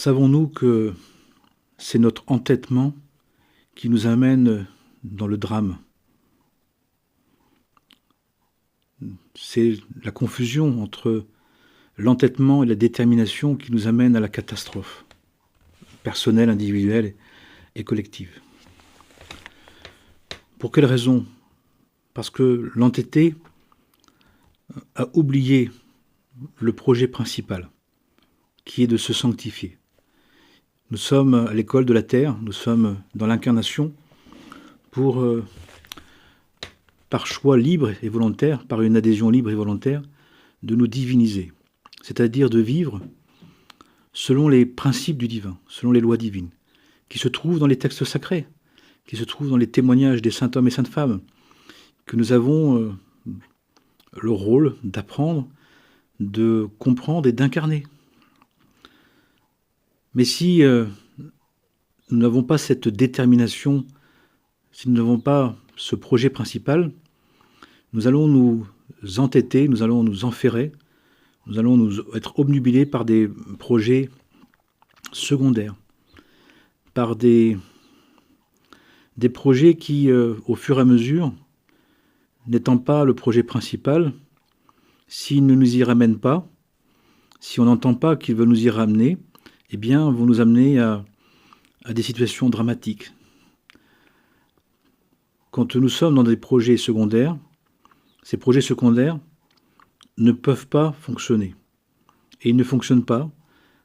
Savons-nous que c'est notre entêtement qui nous amène dans le drame? C'est la confusion entre l'entêtement et la détermination qui nous amène à la catastrophe, personnelle, individuelle et collective. Pour quelle raison? Parce que l'entêté a oublié le projet principal, qui est de se sanctifier. Nous sommes à l'école de la terre, nous sommes dans l'incarnation pour, par choix libre et volontaire, par une adhésion libre et volontaire, de nous diviniser, c'est-à-dire de vivre selon les principes du divin, selon les lois divines, qui se trouvent dans les textes sacrés, qui se trouvent dans les témoignages des saints hommes et saintes femmes, que nous avons le rôle d'apprendre, de comprendre et d'incarner. Mais si nous n'avons pas cette détermination, si nous n'avons pas ce projet principal, nous allons nous entêter, nous allons nous enferrer, nous allons nous être obnubilés par des projets secondaires, par des projets qui, au fur et à mesure, n'étant pas le projet principal, s'ils ne nous y ramènent pas, si on n'entend pas qu'ils veulent nous y ramener, eh bien, vont nous amener à des situations dramatiques. Quand nous sommes dans des projets secondaires, ces projets secondaires ne peuvent pas fonctionner. Et ils ne fonctionnent pas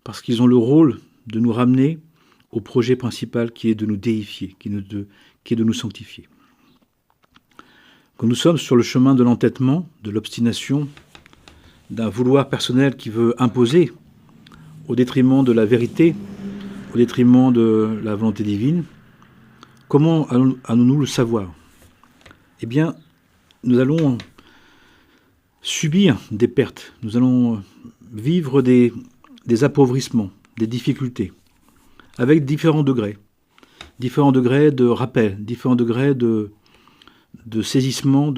parce qu'ils ont le rôle de nous ramener au projet principal qui est de nous déifier, qui est de nous sanctifier. Quand nous sommes sur le chemin de l'entêtement, de l'obstination, d'un vouloir personnel qui veut imposer au détriment de la vérité, au détriment de la volonté divine, comment allons-nous le savoir? Eh bien, nous allons subir des pertes, nous allons vivre des appauvrissements, des difficultés, avec différents degrés de rappel, différents degrés de saisissement,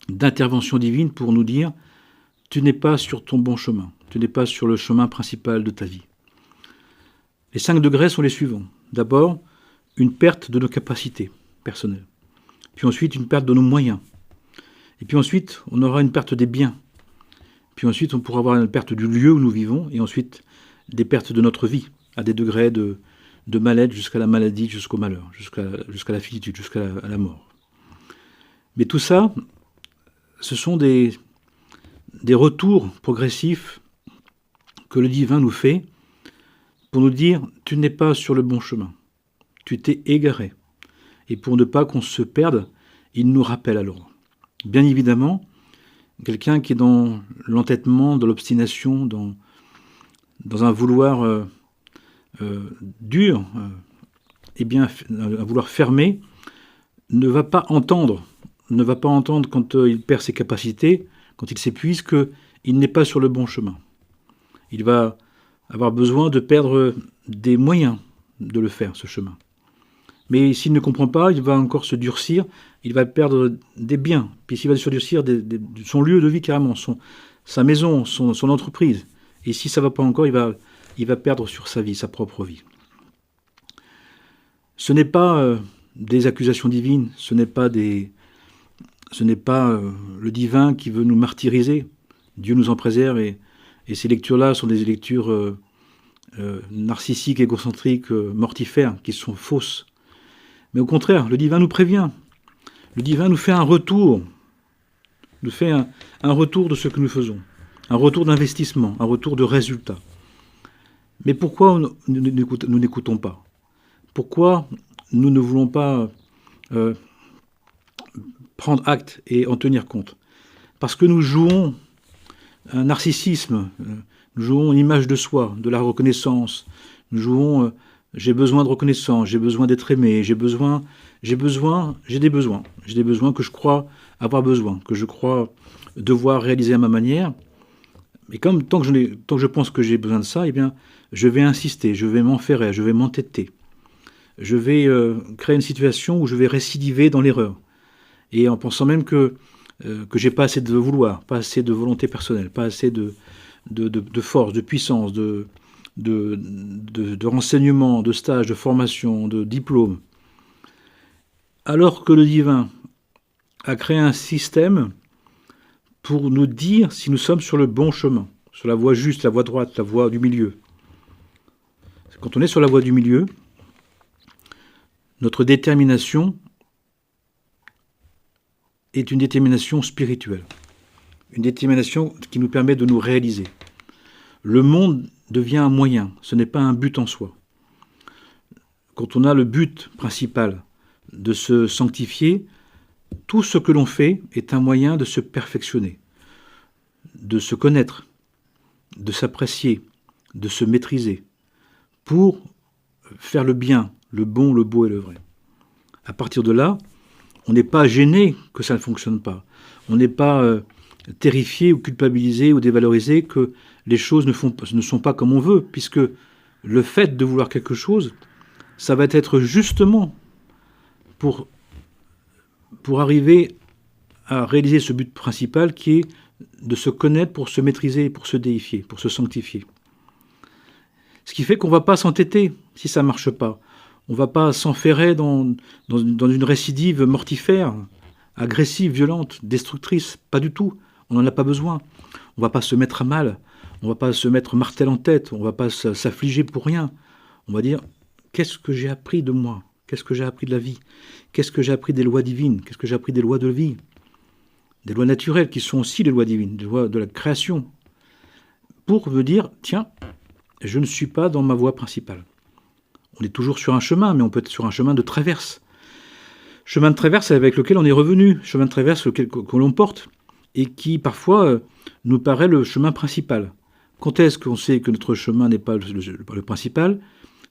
d'intervention divine pour nous dire « tu n'es pas sur ton bon chemin ». Tu n'es pas sur le chemin principal de ta vie. Les 5 degrés sont les suivants. D'abord, une perte de nos capacités personnelles. Puis ensuite, une perte de nos moyens. Et puis ensuite, on aura une perte des biens. Puis ensuite, on pourra avoir une perte du lieu où nous vivons. Et ensuite, des pertes de notre vie, à des degrés de mal-être jusqu'à la maladie, jusqu'au malheur, jusqu'à la finitude, jusqu'à la mort. Mais tout ça, ce sont des retours progressifs que le divin nous fait pour nous dire « tu n'es pas sur le bon chemin, tu t'es égaré ». Et pour ne pas qu'on se perde, il nous rappelle alors. Bien évidemment, quelqu'un qui est dans l'entêtement, dans l'obstination, dans un vouloir dur, eh bien, un vouloir fermé, ne va pas entendre quand il perd ses capacités, quand il s'épuise, qu'il n'est pas sur le bon chemin. Il va avoir besoin de perdre des moyens de le faire, ce chemin. Mais s'il ne comprend pas, il va encore se durcir, il va perdre des biens. Puis s'il va se durcir son lieu de vie carrément, sa maison, son entreprise. Et si ça ne va pas encore, il va perdre sur sa vie, sa propre vie. Ce n'est pas des accusations divines, ce n'est pas le divin qui veut nous martyriser. Dieu nous en préserve et ces lectures-là sont des lectures narcissiques, égocentriques, mortifères, qui sont fausses. Mais au contraire, le divin nous prévient. Le divin nous fait un retour. Nous fait un retour de ce que nous faisons. Un retour d'investissement, un retour de résultat. Mais pourquoi nous n'écoutons pas? Pourquoi nous ne voulons pas prendre acte et en tenir compte? Parce que nous jouons un narcissisme, nous jouons une image de soi, de la reconnaissance, nous jouons j'ai besoin de reconnaissance, j'ai besoin d'être aimé, j'ai des besoins que je crois avoir besoin, que je crois devoir réaliser à ma manière. Mais tant que je pense que j'ai besoin de ça, eh bien, je vais insister, je vais m'enferrer, je vais m'entêter. Je vais créer une situation où je vais récidiver dans l'erreur. Et en pensant même que j'ai pas assez de vouloir, pas assez de volonté personnelle, pas assez de force, de puissance, de de renseignements, de stages, de formation, de diplômes, alors que le divin a créé un système pour nous dire si nous sommes sur le bon chemin, sur la voie juste, la voie droite, la voie du milieu. Quand on est sur la voie du milieu, notre détermination est une détermination spirituelle, une détermination qui nous permet de nous réaliser. Le monde devient un moyen, ce n'est pas un but en soi. Quand on a le but principal de se sanctifier, tout ce que l'on fait est un moyen de se perfectionner, de se connaître, de s'apprécier, de se maîtriser, pour faire le bien, le bon, le beau et le vrai. À partir de là, on n'est pas gêné que ça ne fonctionne pas. On n'est pas terrifié ou culpabilisé ou dévalorisé que les choses ne sont pas comme on veut, puisque le fait de vouloir quelque chose, ça va être justement pour arriver à réaliser ce but principal qui est de se connaître pour se maîtriser, pour se déifier, pour se sanctifier. Ce qui fait qu'on ne va pas s'entêter si ça ne marche pas. On ne va pas s'enferrer dans une récidive mortifère, agressive, violente, destructrice. Pas du tout. On n'en a pas besoin. On ne va pas se mettre à mal. On ne va pas se mettre martel en tête. On ne va pas s'affliger pour rien. On va dire, qu'est-ce que j'ai appris de moi ? Qu'est-ce que j'ai appris de la vie ? Qu'est-ce que j'ai appris des lois divines ? Qu'est-ce que j'ai appris des lois de vie ? Des lois naturelles qui sont aussi les lois divines, des lois de la création. Pour me dire, tiens, je ne suis pas dans ma voie principale. On est toujours sur un chemin, mais on peut être sur un chemin de traverse. Chemin de traverse avec lequel on est revenu, chemin de traverse que l'on porte, et qui parfois nous paraît le chemin principal. Quand est-ce qu'on sait que notre chemin n'est pas le principal ?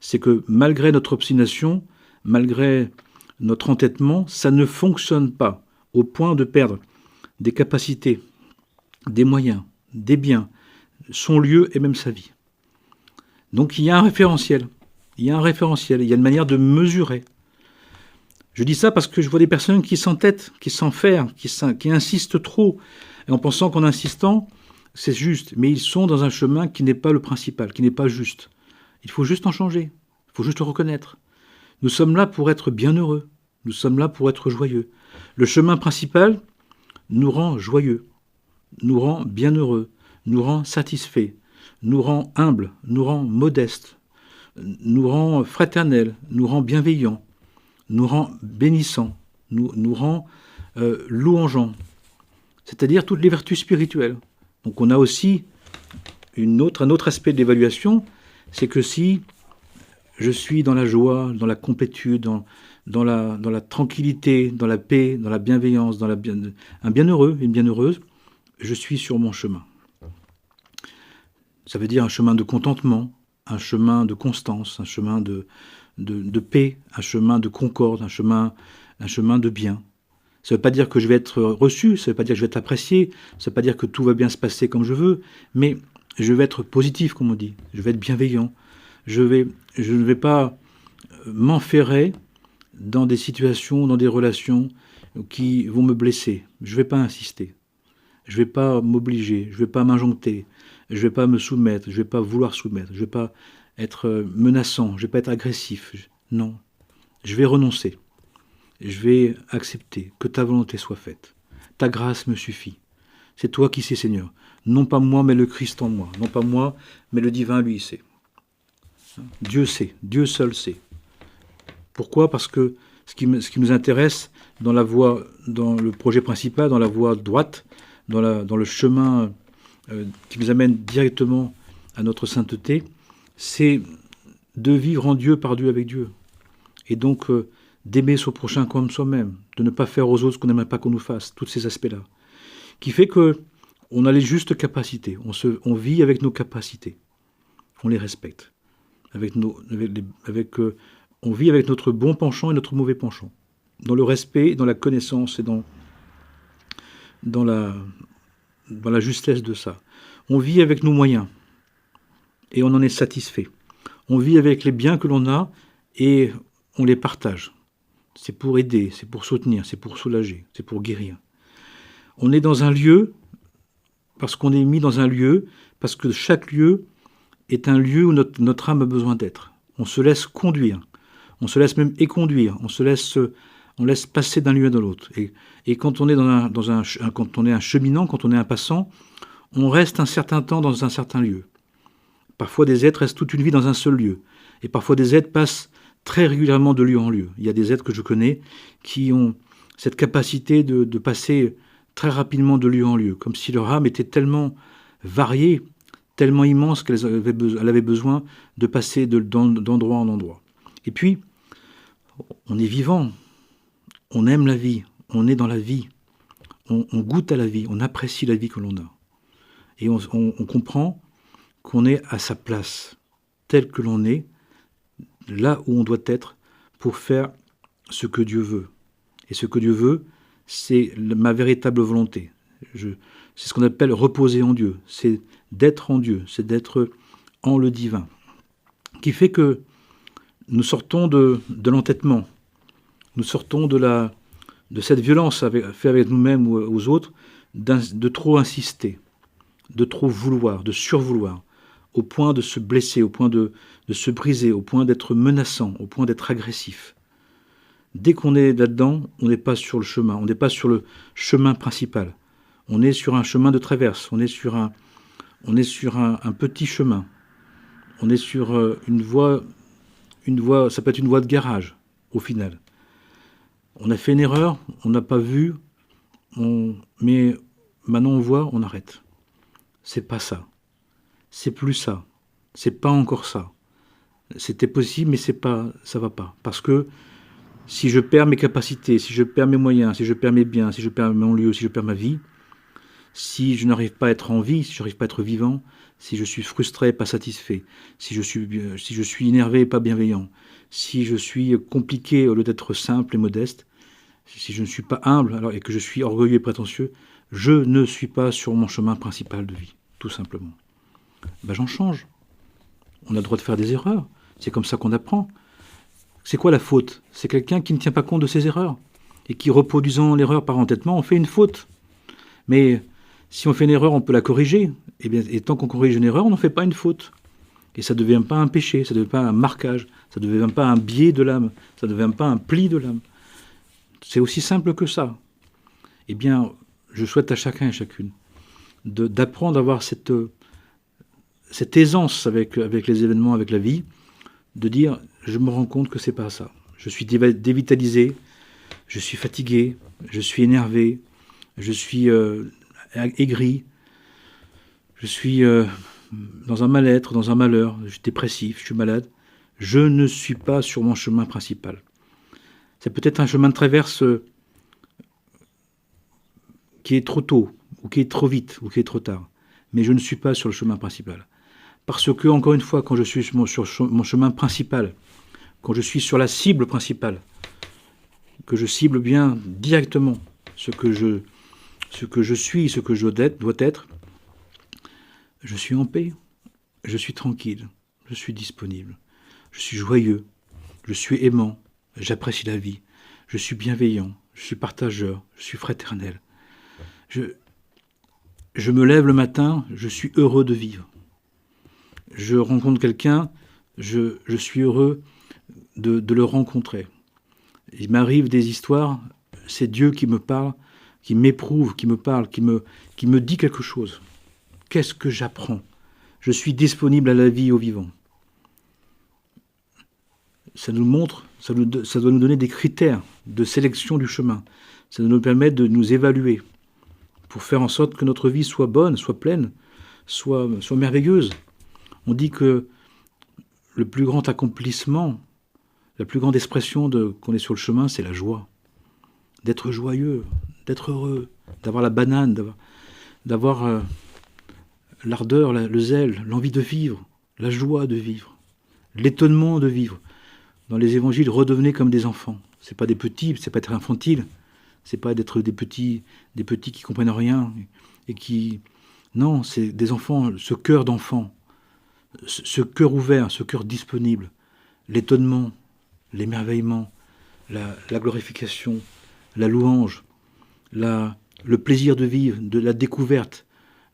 C'est que malgré notre obstination, malgré notre entêtement, ça ne fonctionne pas au point de perdre des capacités, des moyens, des biens, son lieu et même sa vie. Donc il y a un référentiel. Il y a une manière de mesurer. Je dis ça parce que je vois des personnes qui s'entêtent, qui s'enferment, qui insistent trop, et en pensant qu'en insistant, c'est juste. Mais ils sont dans un chemin qui n'est pas le principal, qui n'est pas juste. Il faut juste en changer. Il faut juste le reconnaître. Nous sommes là pour être bienheureux. Nous sommes là pour être joyeux. Le chemin principal nous rend joyeux, nous rend bienheureux, nous rend satisfaits, nous rend humbles, nous rend modestes, nous rend fraternels, nous rend bienveillants, nous rend bénissants, nous rend louangeants, c'est-à-dire toutes les vertus spirituelles. Donc on a aussi un autre aspect de l'évaluation, c'est que si je suis dans la joie, dans la complétude, dans la tranquillité, dans la paix, dans la bienveillance, un bienheureux, une bienheureuse, je suis sur mon chemin. Ça veut dire un chemin de contentement, un chemin de constance, un chemin de paix, un chemin de concorde, un chemin de bien. Ça ne veut pas dire que je vais être reçu, ça ne veut pas dire que je vais être apprécié, ça ne veut pas dire que tout va bien se passer comme je veux, mais je vais être positif, comme on dit, je vais être bienveillant, je ne vais pas m'enferrer dans des situations, dans des relations qui vont me blesser. Je ne vais pas insister, je ne vais pas m'obliger, je ne vais pas m'injoncter, je ne vais pas me soumettre, je ne vais pas vouloir soumettre, je ne vais pas être menaçant, je ne vais pas être agressif. Non, je vais renoncer. Je vais accepter que ta volonté soit faite. Ta grâce me suffit. C'est toi qui sais, Seigneur. Non pas moi, mais le Christ en moi. Non pas moi, mais le divin, lui, sait. Dieu sait. Dieu seul sait. Pourquoi ? Parce que ce qui nous intéresse dans le projet principal, dans la voie droite, dans le chemin qui nous amène directement à notre sainteté, c'est de vivre en Dieu, par Dieu, avec Dieu. Et donc d'aimer son prochain comme soi-même, de ne pas faire aux autres ce qu'on n'aimerait pas qu'on nous fasse, tous ces aspects-là. Qui fait qu'on a les justes capacités, on vit avec nos capacités, on les respecte. On vit avec notre bon penchant et notre mauvais penchant, dans le respect, dans la connaissance et dans la justesse de ça. On vit avec nos moyens et on en est satisfait. On vit avec les biens que l'on a et on les partage. C'est pour aider, c'est pour soutenir, c'est pour soulager, c'est pour guérir. On est dans un lieu, parce qu'on est mis dans un lieu, parce que chaque lieu est un lieu où notre âme a besoin d'être. On se laisse conduire, on se laisse même éconduire, on laisse passer d'un lieu à l'autre. Et quand on est quand on est un cheminant, quand on est un passant, on reste un certain temps dans un certain lieu. Parfois des êtres restent toute une vie dans un seul lieu. Et parfois des êtres passent très régulièrement de lieu en lieu. Il y a des êtres que je connais qui ont cette capacité de passer très rapidement de lieu en lieu, comme si leur âme était tellement variée, tellement immense qu'elle avait besoin de passer d'endroit en endroit. Et puis, on est vivant, on aime la vie, on est dans la vie, on goûte à la vie, on apprécie la vie que l'on a. Et on comprend qu'on est à sa place, tel que l'on est, là où on doit être pour faire ce que Dieu veut. Et ce que Dieu veut, c'est ma véritable volonté. C'est ce qu'on appelle reposer en Dieu, c'est d'être en Dieu, c'est d'être en le divin. Qui fait que nous sortons de l'entêtement, nous sortons de cette violence faite avec nous-mêmes ou aux autres, de trop insister, de trop vouloir, de survouloir, au point de se blesser, au point de se briser, au point d'être menaçant, au point d'être agressif. Dès qu'on est là-dedans, on n'est pas sur le chemin, on n'est pas sur le chemin principal. On est sur un chemin de traverse, on est sur un petit chemin. On est sur une voie, ça peut être une voie de garage, au final. On a fait une erreur, on n'a pas vu, mais maintenant on voit, on arrête. C'est pas ça. C'est plus ça. C'est pas encore ça. C'était possible, mais ça va pas. Parce que si je perds mes capacités, si je perds mes moyens, si je perds mes biens, si je perds mon lieu, si je perds ma vie, si je n'arrive pas à être en vie, si je n'arrive pas à être vivant, si je suis frustré, pas satisfait, si je suis énervé et pas bienveillant, si je suis compliqué au lieu d'être simple et modeste, si je ne suis pas humble et que je suis orgueilleux et prétentieux, je ne suis pas sur mon chemin principal de vie, tout simplement. J'en change. On a le droit de faire des erreurs. C'est comme ça qu'on apprend. C'est quoi la faute? C'est quelqu'un qui ne tient pas compte de ses erreurs et qui, reproduisant l'erreur par entêtement, on fait une faute. Mais si on fait une erreur, on peut la corriger. Et tant qu'on corrige une erreur, on n'en fait pas une faute. Et ça ne devient pas un péché, ça ne devient pas un marquage, ça ne devient pas un biais de l'âme, ça ne devient pas un pli de l'âme. C'est aussi simple que ça. Eh bien, je souhaite à chacun et chacune d'apprendre à avoir cette aisance avec les événements, avec la vie, de dire, je me rends compte que c'est pas ça. Je suis dévitalisé, je suis fatigué, je suis énervé, je suis aigri, je suis dans un mal-être, dans un malheur, je suis dépressif, je suis malade. Je ne suis pas sur mon chemin principal. C'est peut-être un chemin de traverse qui est trop tôt, ou qui est trop vite, ou qui est trop tard. Mais je ne suis pas sur le chemin principal. Parce que, encore une fois, quand je suis sur mon chemin principal, quand je suis sur la cible principale, que je cible bien directement ce que je suis, ce que je dois être, je suis en paix, je suis tranquille, je suis disponible, je suis joyeux, je suis aimant, j'apprécie la vie, je suis bienveillant, je suis partageur, je suis fraternel. Je me lève le matin, je suis heureux de vivre. Je rencontre quelqu'un, je suis heureux de le rencontrer. Il m'arrive des histoires, c'est Dieu qui me parle, qui m'éprouve, qui me parle, qui me dit quelque chose. Qu'est-ce que j'apprends? Je suis disponible à la vie et au vivant. Ça nous montre, ça doit nous donner des critères de sélection du chemin. Ça doit nous permettre de nous évaluer pour faire en sorte que notre vie soit bonne, soit pleine, soit merveilleuse. On dit que le plus grand accomplissement, la plus grande expression qu'on est sur le chemin, c'est la joie. D'être joyeux, d'être heureux, d'avoir la banane, d'avoir l'ardeur, le zèle, l'envie de vivre, la joie de vivre, l'étonnement de vivre. Dans les évangiles, redevenez comme des enfants. C'est pas des petits, c'est pas être infantile, c'est pas d'être des petits qui comprennent rien et qui... Non, c'est des enfants, ce cœur d'enfant, ce cœur ouvert, ce cœur disponible, l'étonnement, l'émerveillement, la glorification, la louange, le plaisir de vivre, de la découverte,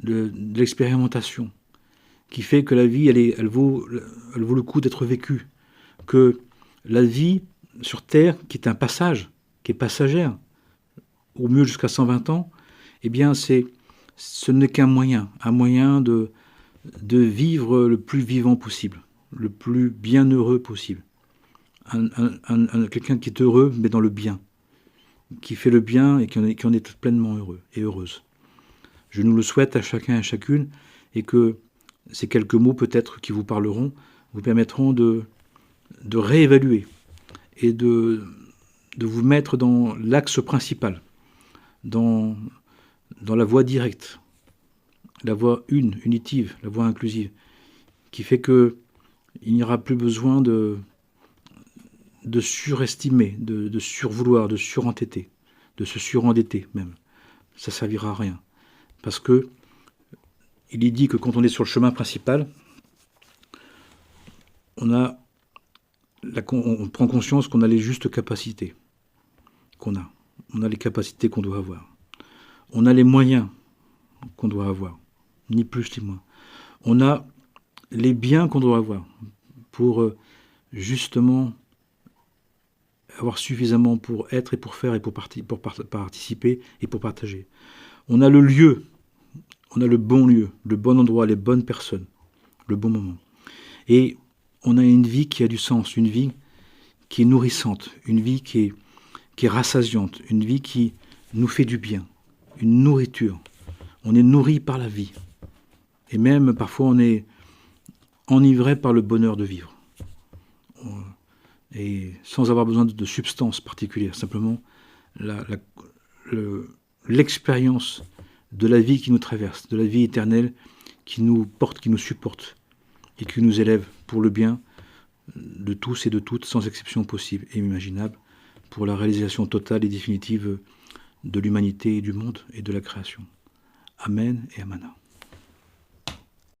de l'expérimentation. qui fait que la vie, elle vaut le coup d'être vécue. Que la vie sur Terre, qui est un passage, qui est passagère, au mieux jusqu'à 120 ans, eh bien, ce n'est qu'un moyen de vivre le plus vivant possible, le plus bienheureux possible. Quelqu'un qui est heureux, mais dans le bien, qui fait le bien et qui en est pleinement heureux et heureuse. Je nous le souhaite à chacun et à chacune, et que ces quelques mots peut-être qui vous parleront, vous permettront de réévaluer et de vous mettre dans l'axe principal, dans la voie directe, la voie unitive, la voie inclusive, qui fait que il n'y aura plus besoin de surestimer, de survouloir, de surentêter, de se surendetter même. Ça servira à rien. Parce que il est dit que quand on est sur le chemin principal, on prend conscience qu'on a les justes capacités qu'on a. On a les capacités qu'on doit avoir. On a les moyens qu'on doit avoir, ni plus ni moins. On a les biens qu'on doit avoir pour justement avoir suffisamment pour être et pour faire et pour participer et pour partager. On a le lieu, on a le bon lieu, le bon endroit, les bonnes personnes, le bon moment. Et on a une vie qui a du sens, une vie qui est nourrissante, une vie qui est rassasiante, une vie qui nous fait du bien, une nourriture. On est nourri par la vie. Et même parfois on est enivré par le bonheur de vivre. Et sans avoir besoin de substances particulières, simplement l'expérience de la vie qui nous traverse, de la vie éternelle qui nous porte, qui nous supporte et qui nous élève pour le bien de tous et de toutes, sans exception possible et imaginable, pour la réalisation totale et définitive de l'humanité et du monde et de la création. Amen et Amana.